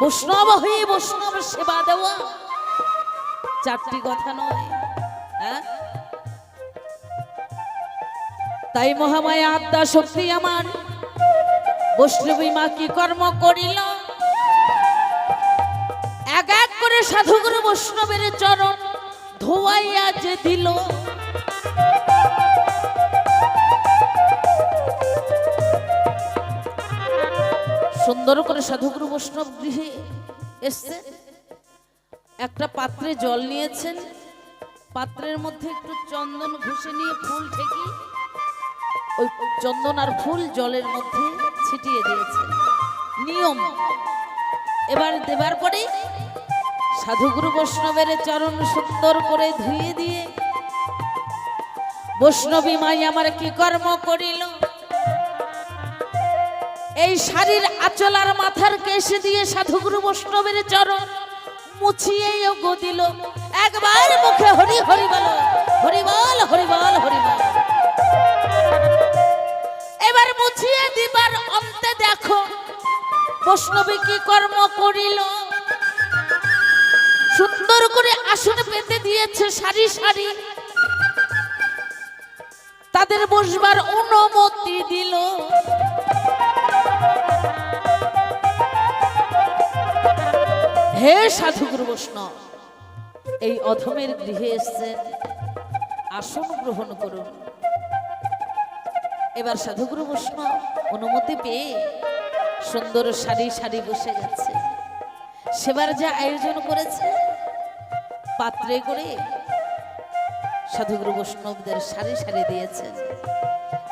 বৈষ্ণব হয়ে বৈষ্ণব সেবা দেওয়া চারটি কথা নয়, হ্যাঁ? তাই মহামায়া আদ্যা শক্তি আমার বৈষ্ণবী মা কি কর্ম করিল, এক এক করে সাধুগুরু বৈষ্ণবের চরণ ধোয়াইয়া যে দিল। সুন্দর করে সাধুগুরু বৈষ্ণব গৃহে এসছে, একটা পাত্রে জল নিয়েছেন, পাত্রের মধ্যে একটু চন্দন ঘষে নিয়ে ফুল ঠেকি ওই চন্দন আর ফুল জলের মধ্যে ছিটিয়ে দিয়েছে, নিয়ম। এবার দেবার পরে সাধুগুরু বৈষ্ণবের চরণ সুন্দর করে ধুয়ে দিয়ে বৈষ্ণবী মাই আমার কি কর্ম করিল, এই শাড়ির আঁচল আর মাথার কেশে দিয়ে সাধুগুরু বৈষ্ণবের চরণ মুছিয়ে গো দিল। একবার মুখে হরি হরি বল, হরি বল, হরি বল, হরি বল। এবার মুছিয়ে দিবার অন্তে দেখো বৈষ্ণবী কি কর্ম করিল, সুন্দর করে আসন পেতে দিয়েছে সারি সারি, তাদের বসবার অনুমতি দিল। হে সাধুগুরু বৈষ্ণব, এই অধমের গৃহে এসেছেন, আসন গ্রহণ করুন। এবার সাধুগুরু বৈষ্ণব অনুমতি পেয়ে সুন্দর সারি সারি বসে গেছে। সেবার যা আয়োজন করেছে পাত্রে করে সাধুগুরু বৈষ্ণবদের সারি সারি দিয়েছেন।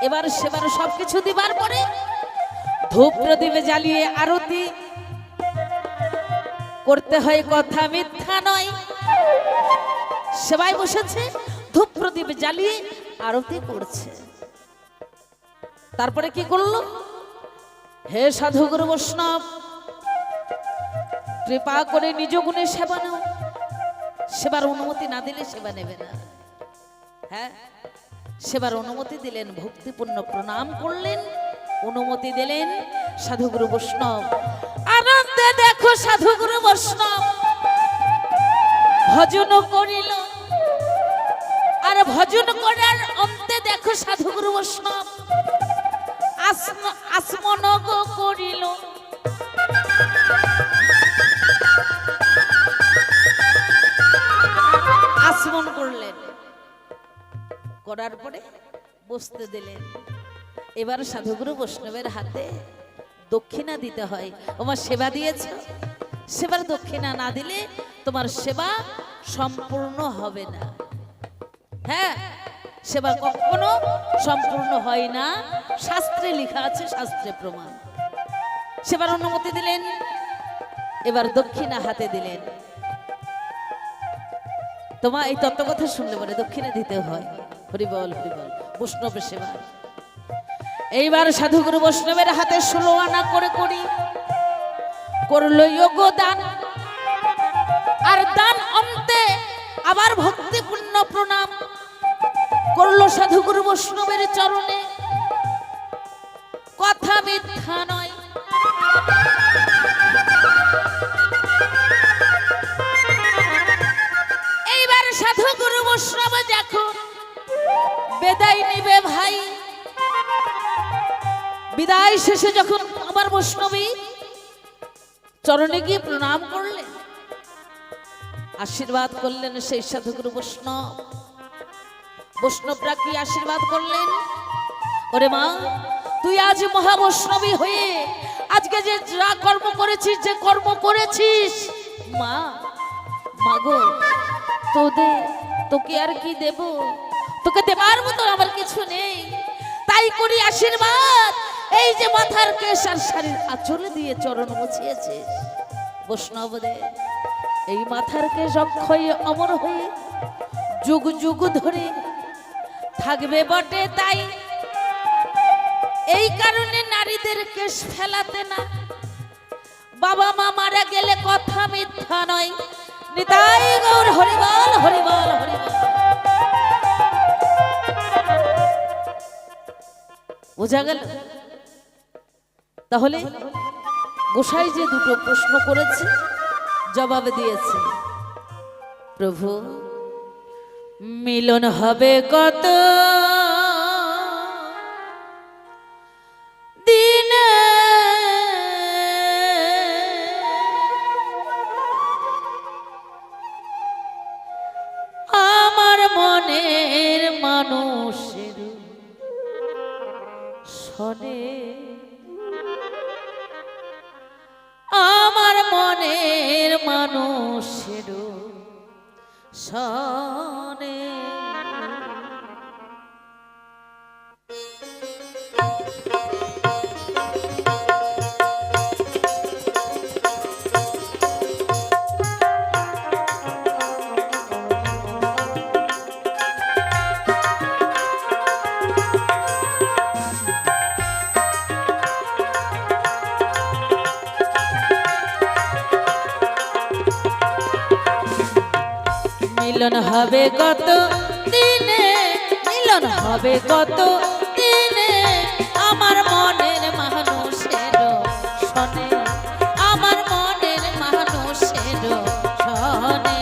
এবার সেবার সবকিছু দিবার পরে ধূপ প্রদীপে জ্বালিয়ে আরতি করতে হয়, কথা মিথ্যা নয়। সেবায় বসেছে, ধূপ প্রদীপ জ্বালিয়ে আরতি করছে। তারপরে কি করলো, হে সাধুগুরু বৈষ্ণব, কৃপা করে নিজ গুণে সেবা নাও। সেবার অনুমতি না দিলে সেবা নেবে না, হ্যাঁ? সেবার অনুমতি দিলেন, ভক্তিপূর্ণ প্রণাম করলেন, অনুমতি দিলেন সাধুগুরু বৈষ্ণব। আনন্দে দেখো সাধুগুরু বৈষ্ণব ভজন করিল, আর ভজন করার অন্তে দেখো সাধুগুরু বৈষ্ণব আসমনগ করিল। আসমন করলেন, করার পরে বসতে দিলেন। এবার সাধুগুরু বৈষ্ণবের হাতে দক্ষিণা দিতে হয়। তোমার সেবা দিয়েছ, সেবার দক্ষিণা না দিলে তোমার সেবা সম্পূর্ণ হবে না। হ্যাঁ, সেবা কখনো সম্পূর্ণ হয় না, শাস্ত্রে লেখা আছে, শাস্ত্রে প্রমাণ। সেবার অনুমতি দিলেন, এবার দক্ষিণা হাতে দিলেন। তোমার এই তত্ত্ব কথা শুনলে বলে দক্ষিণা দিতে হয়। হরিবল হরিবল, বৈষ্ণবের সেবা। এইবার সাধুগুরু বৈষ্ণবের হাতে 16 আনা করে করি করলো যোগ্য দান। আর দান অন্তে আবার ভক্তিপূর্ণ প্রণাম করলো সাধুগুরু বৈষ্ণবের চরণে। কথা মিথ্যা নয়, এইবার সাধুগুরু বৈষ্ণব যখন বিদায় নিবে ভাই, বিদায় শেষে যখন আমার বৈষ্ণবী চরণে গিয়ে প্রণাম করলেন, আশীর্বাদ করলেন সেই সাধুগুরু বৈষ্ণব। বৈষ্ণবরা কি আশীর্বাদ করলেন? ওরে মা, তুই আজ মহাবৈষ্ণবী হয়ে আজকে যে যা কর্ম করেছিস, যে কর্ম করেছিস, মা মাগো তোকে আর কি দেব? তোকে দেবার মতো আমার কিছু নেই, তাই করি আশীর্বাদ। এই যে মাথার কেশ আর শাড়ির আঁচল দিয়ে চরণ মুছিয়েছিস বৈষ্ণবদের, এই মাথার কেশ অক্ষয় অমর হয়ে যুগ যুগ ধরে থাকবে বটে। তাই এই কারণে নারীদের কেশ ফেলাতে না। বাবা মা মারা গেলে কথা মিথ্যা নয়। নিতাই গৌর হরিবল হরিবল হরিবল। বোঝা গেল? তাহলে গোসাই যে দুটো প্রশ্ন করেছে জবাব দিয়েছে। প্রভু, মিলন হবে কত দিনে, আমার মনের মানুষের শোনে, আমার মনের মানুষের শোনে। মিলন হবে কত দিনে, মিলন হবে কত দিনে, আমার মনের মানুষের শোনে, আমার মনের মানুষের শোনে।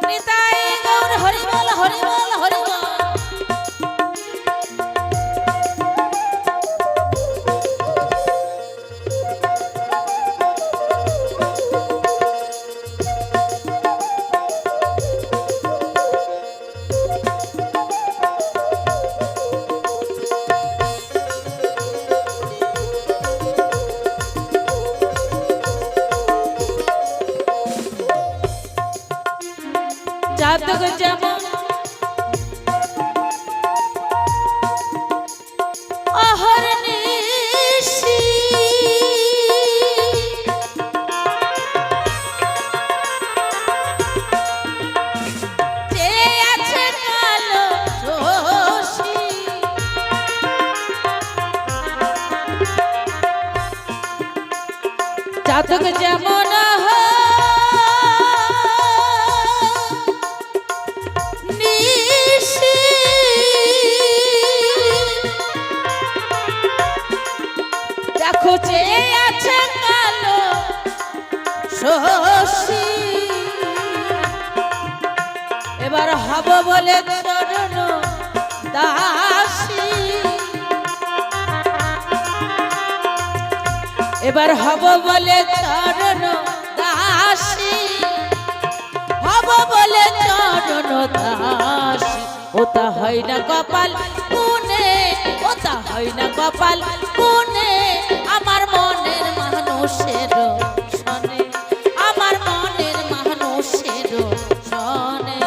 নিতাই গৌর হরিবল হরিবল হরিবল। জাতক যেমন অহর্নিশি চেয়ে আছে কালো শোষী, জাতক যেমন আছে কালো শোষী। এবার হব বলে চরণ দাসী, এবার হব বলে চরণ দাসী, হব বলে চরণ দাসী। ওটা হয় না কপাল কোনে, ওটা হয় না কপাল কোনে, আমার মনের মানুষের শোনে, আমার মনের মানুষের শোনে।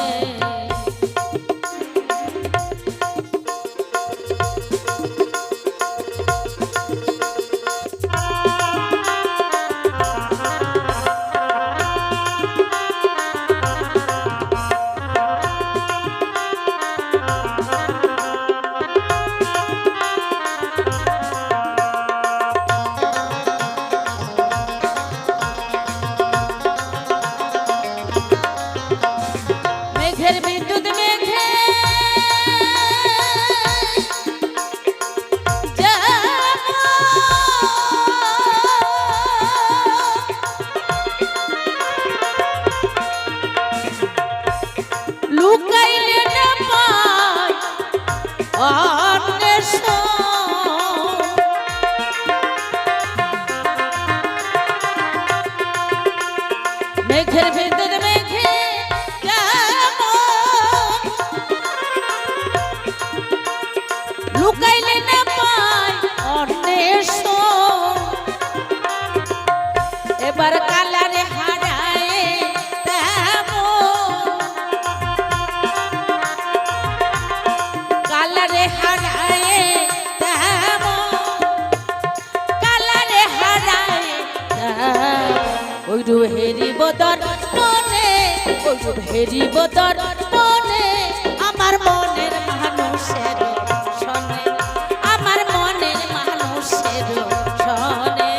মেঘের বিদ্যুৎ মেঘে লুকাইলে না পায় অন্বেষণ, মেঘের বিদ্যুৎ মেঘে লুকাইলে না পায় অন্বেষণ, এবার কালারে হারায় তেমন, কালারে হারায় তেমন, কালারে হারায় তেমন। ওই রুহেরি বদন মনে, ওই রুহেরি বদন মনে, আমার মনের মানুষের শোনে, আমার মনের মানুষের শোনে।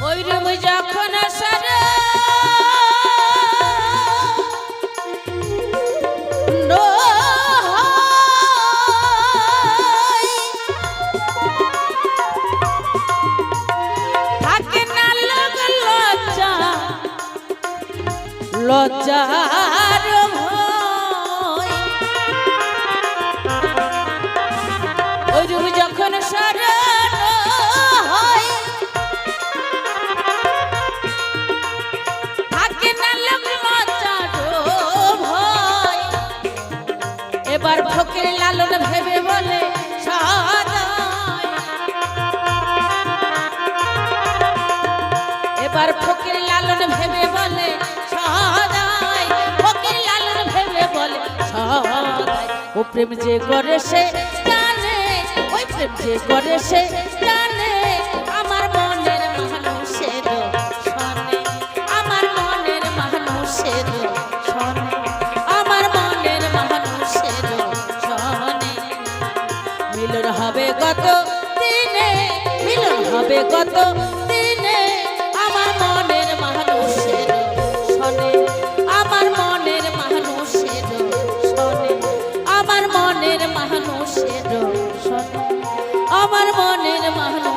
ওই রূপ যখন সারা থাকে না লোক লজ্জা, লজ্জার ভয়, ওই রূপ যখন সারা হয় থাকে না লোক লজ্জার ভয়, এবার ফকির লালন ভেবে বলে সদাই, এবার ফকির লালন ভেবে বলে সদাই, ফকির লালন ভেবে বলে সদাই। ও প্রেম যে করে সে জানে, ওই প্রেম যে করে সে জানে, আমার মনের মানুষের শোনে, আমার মনের মানুষের শোনে, আমার মনের মানুষের শোনে। মিলন হবে কত দিনে, মিলন হবে কত দিনে, আমার মনের মানুষের শোনে, আমার মনের মানুষের শোনে, আমার মনের মানুষের শোনে, আমার মনের মানুষ